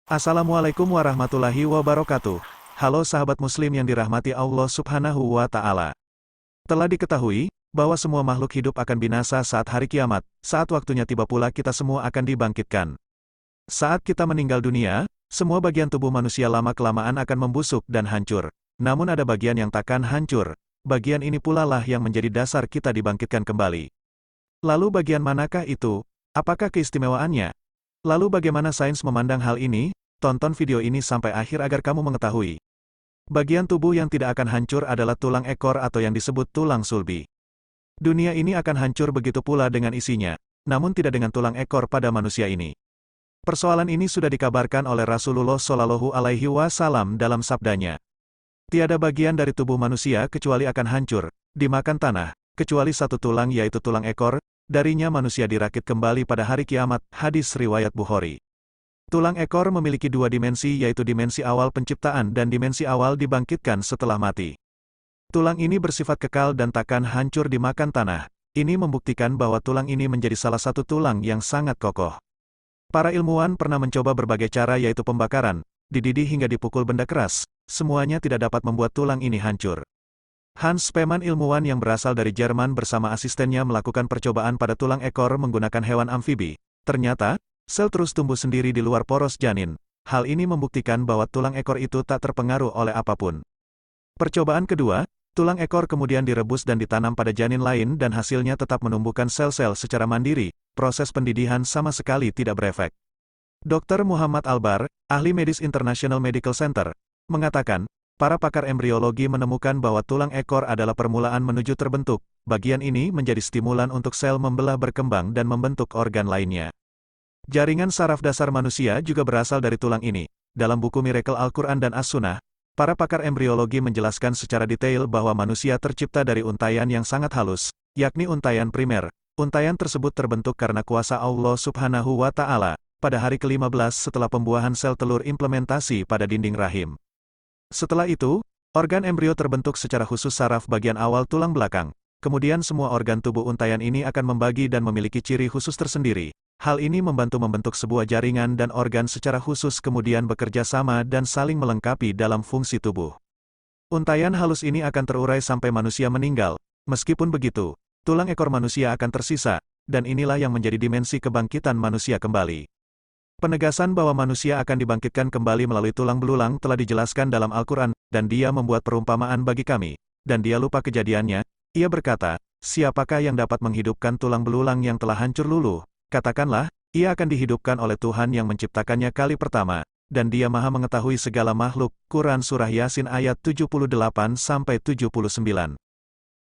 Assalamualaikum warahmatullahi wabarakatuh. Halo sahabat muslim yang dirahmati Allah subhanahu wa ta'ala. Telah diketahui, bahwa semua makhluk hidup akan binasa saat hari kiamat, saat waktunya tiba pula kita semua akan dibangkitkan. Saat kita meninggal dunia, semua bagian tubuh manusia lama-kelamaan akan membusuk dan hancur. Namun ada bagian yang takkan hancur, bagian ini pula lah yang menjadi dasar kita dibangkitkan kembali. Lalu bagian manakah itu? Apakah keistimewaannya? Lalu bagaimana sains memandang hal ini? Tonton video ini sampai akhir agar kamu mengetahui. Bagian tubuh yang tidak akan hancur adalah tulang ekor atau yang disebut tulang sulbi. Dunia ini akan hancur begitu pula dengan isinya, namun tidak dengan tulang ekor pada manusia ini. Persoalan ini sudah dikabarkan oleh Rasulullah Shallallahu Alaihi Wasallam dalam sabdanya. Tiada bagian dari tubuh manusia kecuali akan hancur, dimakan tanah, kecuali satu tulang yaitu tulang ekor, darinya manusia dirakit kembali pada hari kiamat, hadis riwayat Bukhari. Tulang ekor memiliki dua dimensi yaitu dimensi awal penciptaan dan dimensi awal dibangkitkan setelah mati. Tulang ini bersifat kekal dan takkan hancur dimakan tanah. Ini membuktikan bahwa tulang ini menjadi salah satu tulang yang sangat kokoh. Para ilmuwan pernah mencoba berbagai cara yaitu pembakaran, dididih hingga dipukul benda keras, semuanya tidak dapat membuat tulang ini hancur. Hans Spemann, ilmuwan yang berasal dari Jerman bersama asistennya melakukan percobaan pada tulang ekor menggunakan hewan amfibi. Ternyata, sel terus tumbuh sendiri di luar poros janin. Hal ini membuktikan bahwa tulang ekor itu tak terpengaruh oleh apapun. Percobaan kedua, tulang ekor kemudian direbus dan ditanam pada janin lain dan hasilnya tetap menumbuhkan sel-sel secara mandiri. Proses pendidihan sama sekali tidak berefek. Dr. Muhammad Albar, ahli medis International Medical Center, mengatakan, para pakar embriologi menemukan bahwa tulang ekor adalah permulaan menuju terbentuk. Bagian ini menjadi stimulan untuk sel membelah berkembang dan membentuk organ lainnya. Jaringan saraf dasar manusia juga berasal dari tulang ini. Dalam buku Miracle Al-Quran dan As-Sunnah, para pakar embriologi menjelaskan secara detail bahwa manusia tercipta dari untaian yang sangat halus, yakni untaian primer. Untaian tersebut terbentuk karena kuasa Allah subhanahu wa ta'ala, pada hari ke-15 setelah pembuahan sel telur implementasi pada dinding rahim. Setelah itu, organ embrio terbentuk secara khusus saraf bagian awal tulang belakang. Kemudian semua organ tubuh untaian ini akan membagi dan memiliki ciri khusus tersendiri. Hal ini membantu membentuk sebuah jaringan dan organ secara khusus kemudian bekerja sama dan saling melengkapi dalam fungsi tubuh. Untaian halus ini akan terurai sampai manusia meninggal. Meskipun begitu, tulang ekor manusia akan tersisa, dan inilah yang menjadi dimensi kebangkitan manusia kembali. Penegasan bahwa manusia akan dibangkitkan kembali melalui tulang belulang telah dijelaskan dalam Al-Quran, dan dia membuat perumpamaan bagi kami. Dan dia lupa kejadiannya, ia berkata, siapakah yang dapat menghidupkan tulang belulang yang telah hancur luluh? Katakanlah, ia akan dihidupkan oleh Tuhan yang menciptakannya kali pertama, dan dia maha mengetahui segala makhluk. Quran Surah Yasin ayat 78-79.